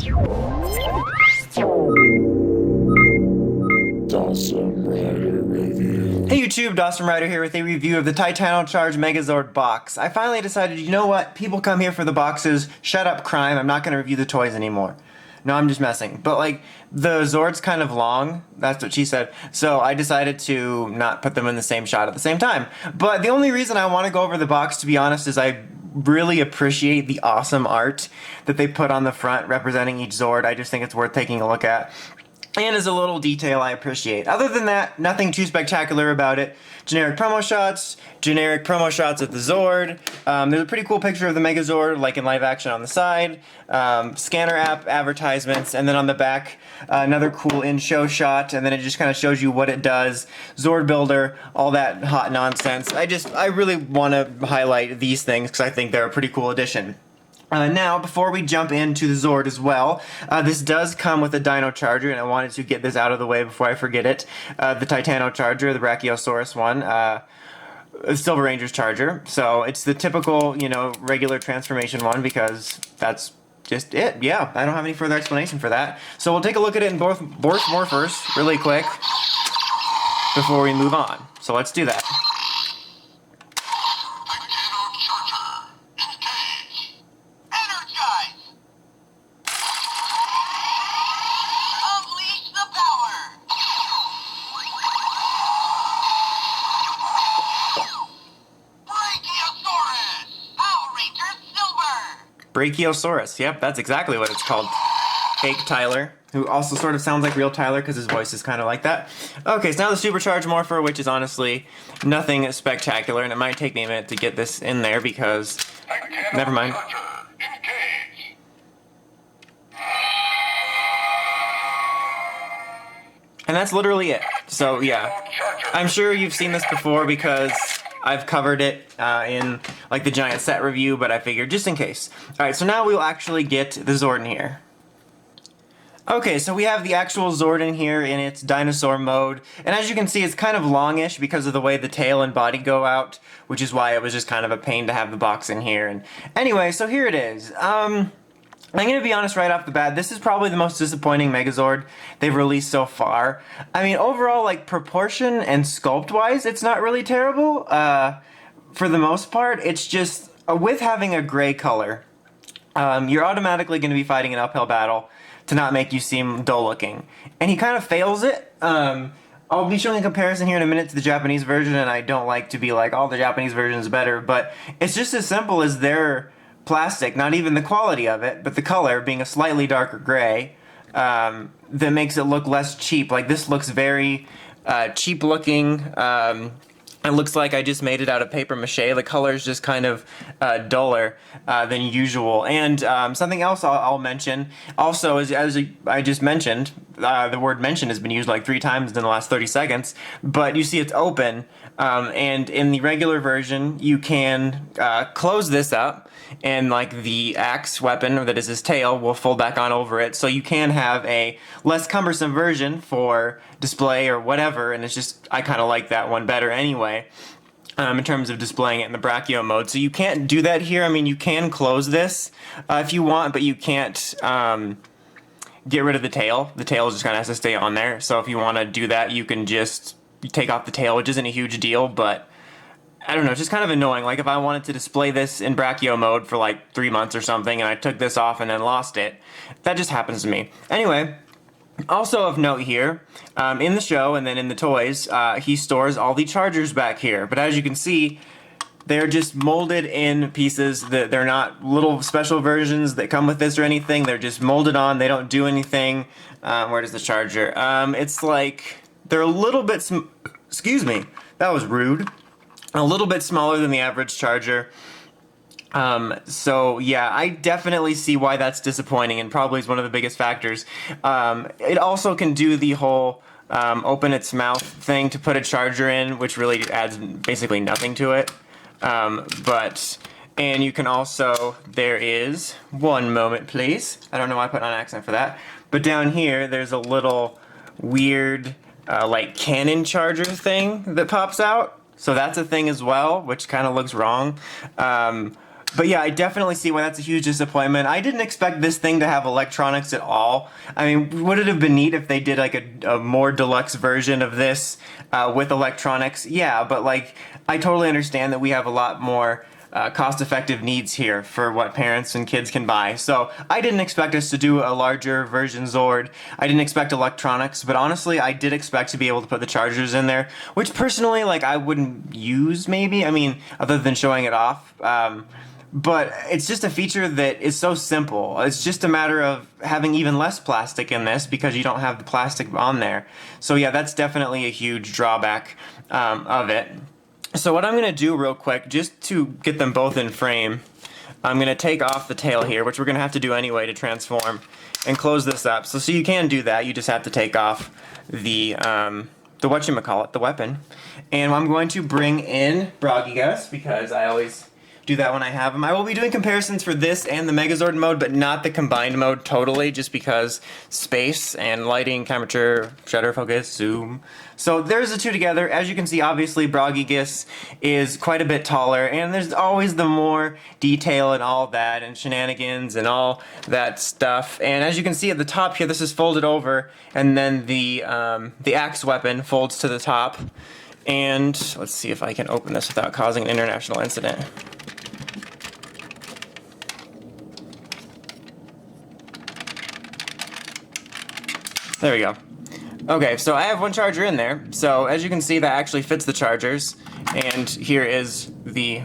Hey YouTube, Dawson Rider here with a review of the Titano Charge Megazord box. I finally decided, you know what, people come here for the boxes, shut up crime, I'm not going to review the toys anymore. No, I'm just messing. But like, the Zord's kind of long, that's what she said, so I decided to not put them in the same shot at the same time. But the only reason I want to go over the box, to be honest, is I really appreciate the awesome art that they put on the front representing each Zord. I just think it's worth taking a look at. And as a little detail I appreciate. Other than that, nothing too spectacular about it. Generic promo shots of the Zord. There's a pretty cool picture of the Megazord, like in live action on the side. Scanner app advertisements, and then on the back, another cool in-show shot, and then it just kind of shows you what it does. Zord Builder, all that hot nonsense. I really want to highlight these things because I think they're a pretty cool addition. Now, before we jump into the Zord as well, this does come with a Dino Charger, and I wanted to get this out of the way before I forget it. The Titano Charger, the brachiosaurus one, Silver Ranger's Charger. So it's the typical, you know, regular transformation one because that's just it. Yeah, I don't have any further explanation for that. So we'll take a look at it in both morphers really quick before we move on. So let's do that. Brachiosaurus, yep, that's exactly what it's called. Fake Tyler, who also sort of sounds like real Tyler because his voice is kind of like that. Okay, so now the Supercharged Morpher, which is honestly nothing spectacular, and it might take me a minute to get this in there because... Never mind. And that's literally it. So yeah, I'm sure you've seen this before because I've covered it in like the giant set review, but I figured just in case. Alright, so now we'll actually get the Zordon here. Okay, so we have the actual Zordon here in its dinosaur mode, and as you can see it's kind of longish because of the way the tail and body go out, which is why it was just kind of a pain to have the box in here. And anyway, so here it is. I'm going to be honest right off the bat, this is probably the most disappointing Megazord they've released so far. I mean, overall, like, proportion and sculpt-wise, it's not really terrible. For the most part, it's just, with having a gray color, you're automatically going to be fighting an uphill battle to not make you seem dull-looking. And he kind of fails it. I'll be showing a comparison here in a minute to the Japanese version, and I don't like to be like, oh, the Japanese version is better, but it's just as simple as their plastic, not even the quality of it, but the color being a slightly darker gray, that makes it look less cheap. Like, this looks very cheap looking. It looks like I just made it out of paper mache. The color is just kind of duller than usual. And something else I'll mention also is, as I just mentioned, the word mention has been used like 3 times in the last 30 seconds, but you see it's open, and in the regular version you can close this up, and like the axe weapon that is his tail will fold back on over it, so you can have a less cumbersome version for display or whatever, and it's just, I kind of like that one better anyway. In terms of displaying it in the brachio mode. So you can't do that here. I mean, you can close this if you want, but you can't get rid of the tail. The tail just kind of has to stay on there. So if you want to do that, you can just take off the tail, which isn't a huge deal, but I don't know, it's just kind of annoying. Like, if I wanted to display this in brachio mode for like 3 months or something, and I took this off and then lost it, that just happens to me. Anyway, also of note here, in the show and then in the toys, he stores all the chargers back here. But as you can see, they're just molded in pieces. They're not little special versions that come with this or anything. They're just molded on. They don't do anything. Where does the charger? It's like, they're a little bit, excuse me, that was rude. A little bit smaller than the average charger. So yeah, I definitely see why that's disappointing and probably is one of the biggest factors. It also can do the whole open its mouth thing to put a charger in, which really adds basically nothing to it. And you can also, there is, one moment please, I don't know why I put on accent for that, but down here there's a little weird like cannon charger thing that pops out. So that's a thing as well, which kind of looks wrong. But yeah, I definitely see why that's a huge disappointment. I didn't expect this thing to have electronics at all. I mean, would it have been neat if they did like a more deluxe version of this with electronics? Yeah, but like, I totally understand that we have a lot more cost-effective needs here for what parents and kids can buy. So I didn't expect us to do a larger version Zord. I didn't expect electronics, but honestly, I did expect to be able to put the chargers in there, which personally, like, I wouldn't use maybe. I mean, other than showing it off. But it's just a feature that is so simple. It's just a matter of having even less plastic in this because you don't have the plastic on there. So yeah, that's definitely a huge drawback of it. So what I'm going to do real quick, just to get them both in frame, I'm going to take off the tail here, which we're going to have to do anyway to transform, and close this up. So you can do that, you just have to take off the whatchamacallit, the weapon. And I'm going to bring in brachiosaurus, because I always do that when I have them. I will be doing comparisons for this and the Megazord mode, but not the combined mode totally, just because space and lighting, temperature, shutter focus, zoom. So there's the two together. As you can see, obviously brachiosaurus is quite a bit taller, and there's always the more detail and all that, and shenanigans and all that stuff. And as you can see at the top here, this is folded over, and then the axe weapon folds to the top. And let's see if I can open this without causing an international incident. There we go. Okay, so I have one charger in there. So as you can see, that actually fits the chargers. And here is the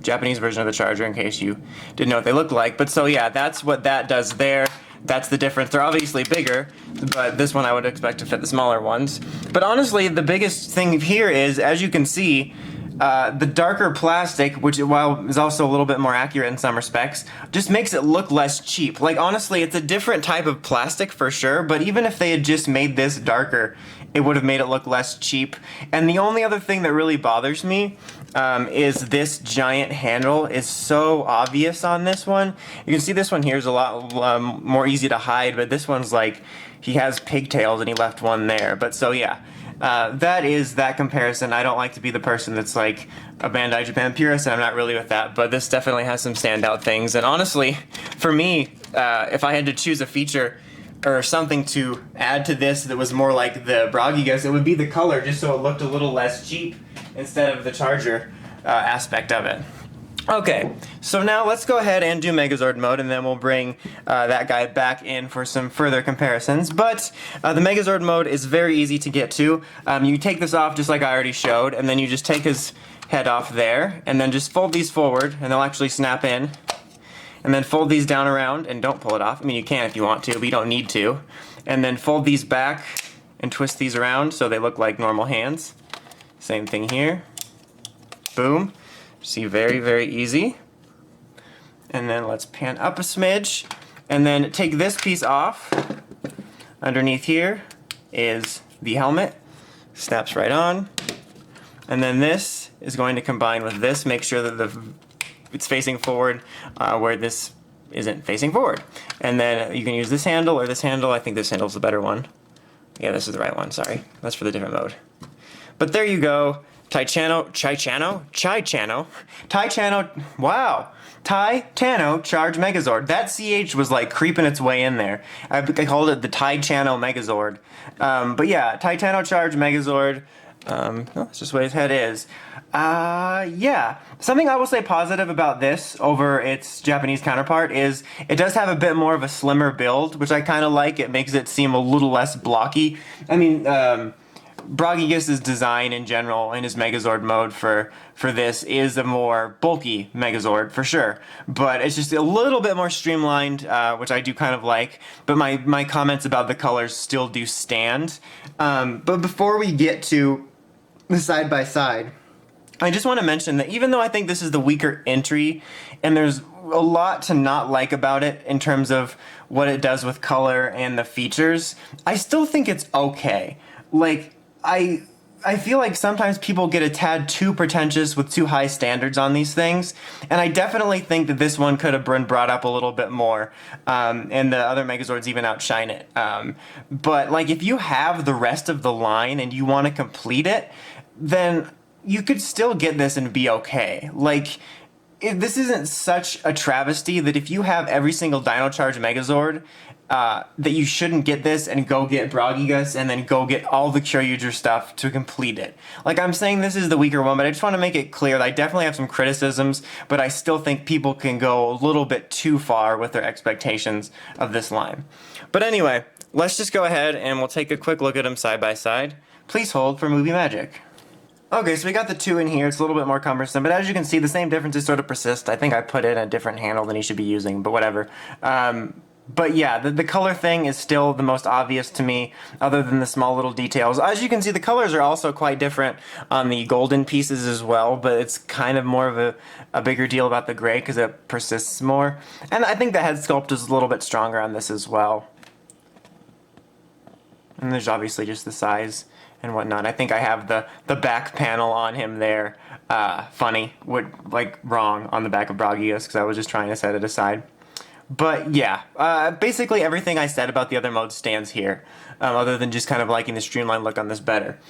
Japanese version of the charger, in case you didn't know what they look like. But so yeah, that's what that does there. That's the difference. They're obviously bigger, but this one I would expect to fit the smaller ones. But honestly, the biggest thing here is, as you can see, the darker plastic, which while is also a little bit more accurate in some respects, just makes it look less cheap. Like, honestly, it's a different type of plastic for sure, but even if they had just made this darker, it would have made it look less cheap. And the only other thing that really bothers me is this giant handle is so obvious on this one. You can see this one here is a lot more easy to hide, but this one's like, he has pigtails and he left one there. But so yeah. That is that comparison. I don't like to be the person that's like a Bandai Japan purist, and I'm not really with that, but this definitely has some standout things. And honestly, for me, if I had to choose a feature or something to add to this that was more like the brachiosaurus, it would be the color, just so it looked a little less cheap instead of the charger aspect of it. Okay, so now let's go ahead and do Megazord mode, and then we'll bring that guy back in for some further comparisons. But the Megazord mode is very easy to get to. You take this off just like I already showed, and then you just take his head off there, and then just fold these forward, and they'll actually snap in. And then fold these down around, and don't pull it off. I mean, you can if you want to, but you don't need to. And then fold these back and twist these around so they look like normal hands. Same thing here. Boom. See, very, very easy. And then let's pan up a smidge. And then take this piece off. Underneath here is the helmet. Snaps right on. And then this is going to combine with this. Make sure that it's facing forward where this isn't facing forward. And then you can use this handle or this handle. I think this handle's the better one. Yeah, this is the right one, sorry. That's for the different mode. But there you go. Titano Charge Megazord. That CH was like creeping its way in there. I called it the Titano Megazord. But yeah, Titano Charge Megazord. That's just what his head is. Yeah. Something I will say positive about this over its Japanese counterpart is it does have a bit more of a slimmer build, which I kind of like. It makes it seem a little less blocky. I mean, brachiosaurus' design in general in his Megazord mode for this is a more bulky Megazord for sure, but it's just a little bit more streamlined, which I do kind of like. But my comments about the colors still do stand. But before we get to the side by side, I just want to mention that even though I think this is the weaker entry, and there's a lot to not like about it in terms of what it does with color and the features, I still think it's okay. Like, I feel like sometimes people get a tad too pretentious with too high standards on these things, and I definitely think that this one could have been brought up a little bit more, and the other Megazords even outshine it. But like, if you have the rest of the line and you want to complete it, then you could still get this and be okay. Like, this isn't such a travesty that if you have every single Dino Charge Megazord, that you shouldn't get this and go get Brachiosaurus and then go get all the Kyryuger stuff to complete it. Like, I'm saying this is the weaker one, but I just want to make it clear that I definitely have some criticisms, but I still think people can go a little bit too far with their expectations of this line. But anyway, let's just go ahead and we'll take a quick look at them side by side. Please hold for movie magic. Okay, so we got the two in here. It's a little bit more cumbersome, but as you can see, the same differences sort of persist. I think I put in a different handle than he should be using, but whatever. But yeah, the color thing is still the most obvious to me, other than the small little details. As you can see, the colors are also quite different on the golden pieces as well, but it's kind of more of a bigger deal about the gray because it persists more. And I think the head sculpt is a little bit stronger on this as well. And there's obviously just the size and whatnot. I think I have the back panel on him there wrong on the back of Brachiosaurus because I was just trying to set it aside. But yeah, basically everything I said about the other modes stands here, other than just kind of liking the streamlined look on this better.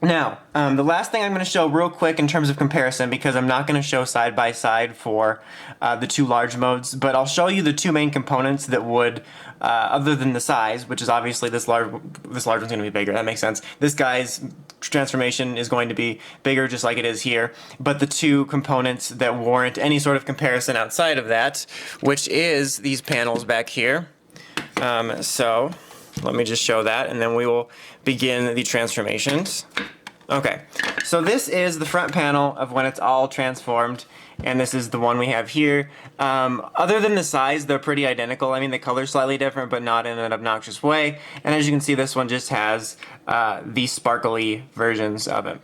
Now, the last thing I'm going to show real quick in terms of comparison, because I'm not going to show side by side for the two large modes, but I'll show you the two main components that would, other than the size, which is obviously this large one's going to be bigger, that makes sense. This guy's transformation is going to be bigger just like it is here, but the two components that warrant any sort of comparison outside of that, which is these panels back here. So let me just show that, and then we will begin the transformations. Okay, so this is the front panel of when it's all transformed, and this is the one we have here. Other than the size, they're pretty identical. I mean, the color's slightly different, but not in an obnoxious way. And as you can see, this one just has the sparkly versions of it.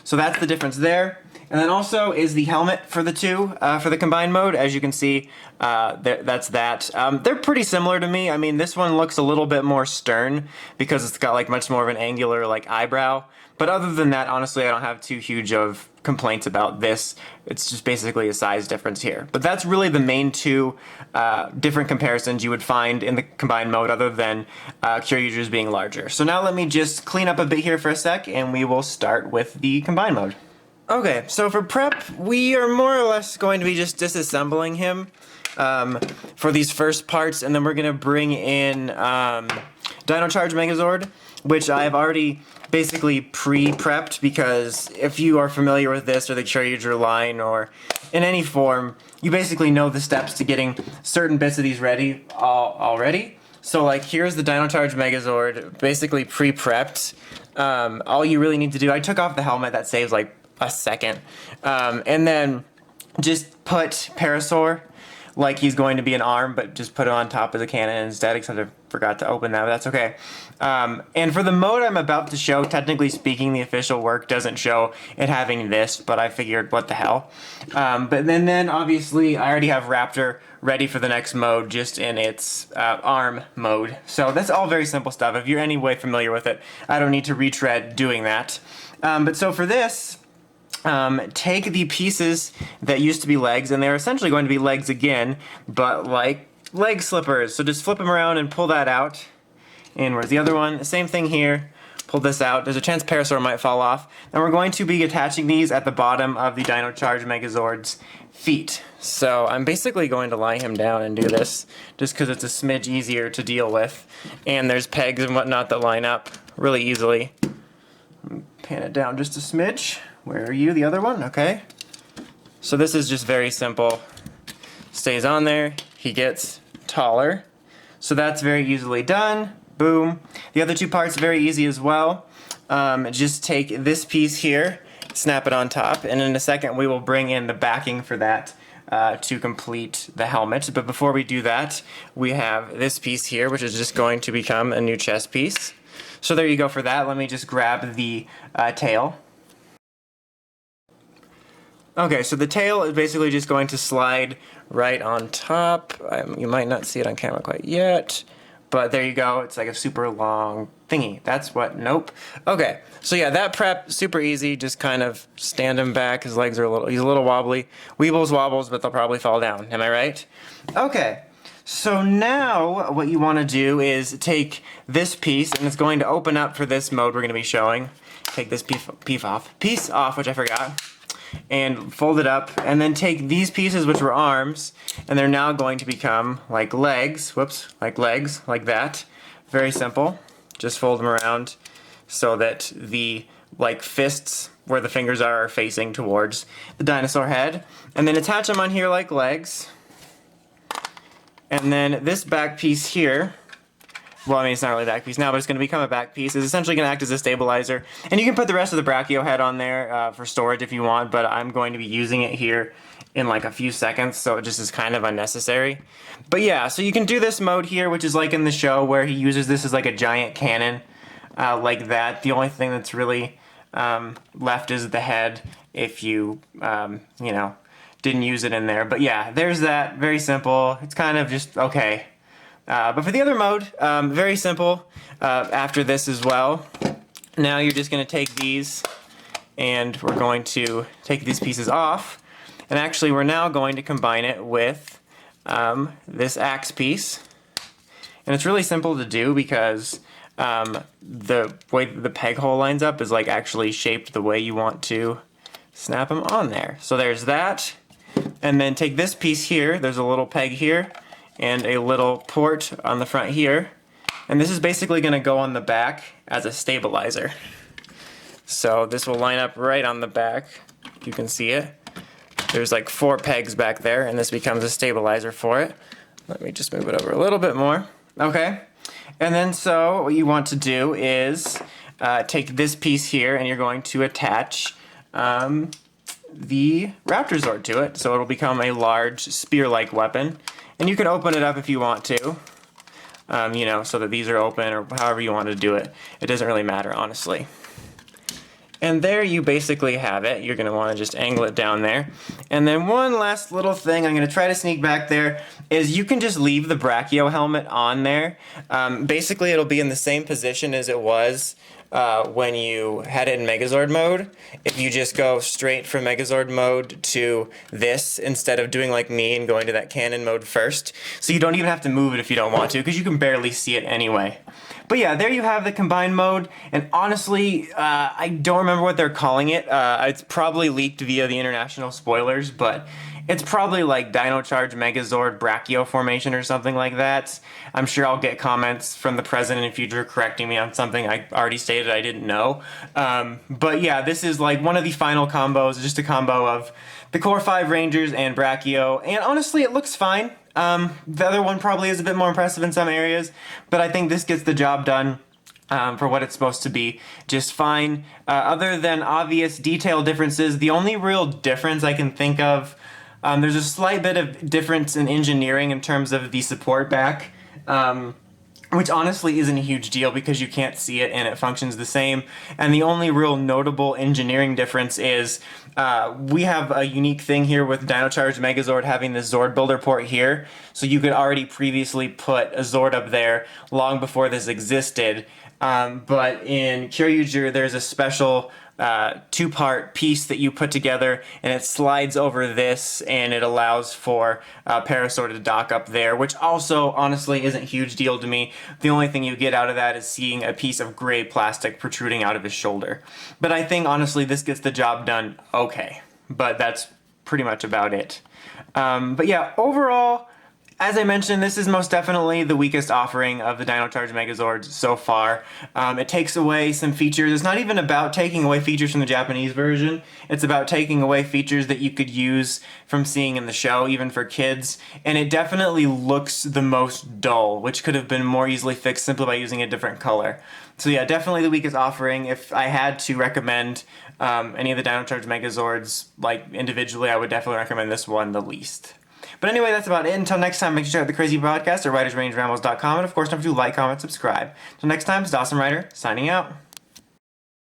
So that's the difference there. And then also is the helmet for the two, for the combined mode. As you can see, that's that. They're pretty similar to me. I mean, this one looks a little bit more stern because it's got like much more of an angular like eyebrow. But other than that, honestly, I don't have too huge of complaints about this. It's just basically a size difference here. But that's really the main two different comparisons you would find in the combined mode, other than Kyryugers being larger. So now let me just clean up a bit here for a sec, and we will start with the combined mode. Okay, so for prep, we are more or less going to be just disassembling him for these first parts, and then we're going to bring in Dino Charge Megazord, which I've already basically pre-prepped, because if you are familiar with this or the Kyryuger line or in any form, you basically know the steps to getting certain bits of these ready already. So like here's the Dino Charge Megazord, basically pre-prepped. All you really need to do, I took off the helmet, that saves like a second, and then just put Parasaur like he's going to be an arm, but just put it on top of the cannon instead, except I forgot to open that, but that's okay. And for the mode I'm about to show, technically speaking, the official work doesn't show it having this, but I figured, what the hell. But then obviously, I already have Raptor ready for the next mode, just in its arm mode. So that's all very simple stuff. If you're any way familiar with it, I don't need to retread doing that. But so for this, take the pieces that used to be legs, and they're essentially going to be legs again, but like leg slippers. So just flip them around and pull that out. And where's the other one? Same thing here. Pull this out. There's a chance Parasaur might fall off. And we're going to be attaching these at the bottom of the Dino Charge Megazord's feet. So I'm basically going to lie him down and do this, just because it's a smidge easier to deal with. And there's pegs and whatnot that line up really easily. Pan it down just a smidge. Where are you? The other one? Okay. So this is just very simple. Stays on there. He gets taller. So that's very easily done. Boom. The other two parts very easy as well. Just take this piece here, snap it on top, and in a second we will bring in the backing for that to complete the helmet. But before we do that, we have this piece here, which is just going to become a new chest piece. So there you go for that. Let me just grab the tail. Okay, so the tail is basically just going to slide right on top. You might not see it on camera quite yet, but there you go. It's like a super long thingy. That's what, nope. Okay, so yeah, that prep, super easy. Just kind of stand him back. His legs are he's a little wobbly. Weebles wobbles, but they'll probably fall down. Am I right? Okay, so now what you want to do is take this piece, and it's going to open up for this mode we're going to be showing. Take this piece off, which I forgot. and fold it up, and then take these pieces, which were arms, and they're now going to become like legs. Whoops, like legs, like that. Very simple. Just fold them around so that the like fists where the fingers are facing towards the dinosaur head, and then attach them on here like legs. And then this back piece here, well, I mean, it's not really a back piece now, but it's going to become a back piece. It's essentially going to act as a stabilizer. And you can put the rest of the brachio head on there for storage if you want, but I'm going to be using it here in like a few seconds, so it just is kind of unnecessary. But yeah, so you can do this mode here, which is like in the show where he uses this as like a giant cannon, like that. The only thing that's really left is the head if you, you know, didn't use it in there. But yeah, there's that. Very simple. It's kind of just okay. But for the other mode, very simple after this as well. Now you're just going to take these and we're going to take these pieces off. And actually we're now going to combine it with this axe piece. And it's really simple to do because the way the peg hole lines up is like actually shaped the way you want to snap them on there. So there's that. And then take this piece here, there's a little peg here, and a little port on the front here. And this is basically going to go on the back as a stabilizer. So this will line up right on the back. You can see it. There's like 4 pegs back there, and this becomes a stabilizer for it. Let me just move it over a little bit more. Okay. And then so what you want to do is take this piece here, and you're going to attach the Raptor Zord to it, so it'll become a large spear-like weapon. And you can open it up if you want to, you know, so that these are open or however you want to do it. It doesn't really matter, honestly. And there you basically have it. You're going to want to just angle it down there. And then one last little thing I'm going to try to sneak back there is you can just leave the brachio helmet on there. Basically it'll be in the same position as it was when you had it in Megazord mode. If you just go straight from Megazord mode to this instead of doing like me and going to that cannon mode first. So you don't even have to move it if you don't want to, because you can barely see it anyway. But yeah, there you have the combined mode, and honestly, I don't remember what they're calling it. It's probably leaked via the international spoilers, but it's probably like Dino Charge Megazord Brachio formation or something like that. I'm sure I'll get comments from the present and future correcting me on something I already stated I didn't know. But yeah, this is like one of the final combos, just a combo of the Core 5 Rangers and Brachio, and honestly it looks fine. The other one probably is a bit more impressive in some areas, but I think this gets the job done for what it's supposed to be just fine. Other than obvious detail differences, the only real difference I can think of, there's a slight bit of difference in engineering in terms of the support back, which honestly isn't a huge deal because you can't see it and it functions the same. And the only real notable engineering difference is we have a unique thing here with Dino Charge Megazord having the Zord builder port here. So you could already previously put a Zord up there long before this existed. But in Kyoryuger, there's a special 2-part piece that you put together, and it slides over this, and it allows for Parasaur to dock up there, which also honestly isn't a huge deal to me. The only thing you get out of that is seeing a piece of gray plastic protruding out of his shoulder. But I think honestly this gets the job done okay, but that's pretty much about it. But yeah, overall, as I mentioned, this is most definitely the weakest offering of the Dino Charge Megazords so far. It takes away some features. It's not even about taking away features from the Japanese version. It's about taking away features that you could use from seeing in the show, even for kids. And it definitely looks the most dull, which could have been more easily fixed simply by using a different color. So yeah, definitely the weakest offering. If I had to recommend any of the Dino Charge Megazords, like individually, I would definitely recommend this one the least. But anyway, that's about it. Until next time, make sure to check out the Crazy Podcast at writersrangerambles.com. And of course, don't forget to like, comment, subscribe. Until next time, it's Dawson Ryder, signing out.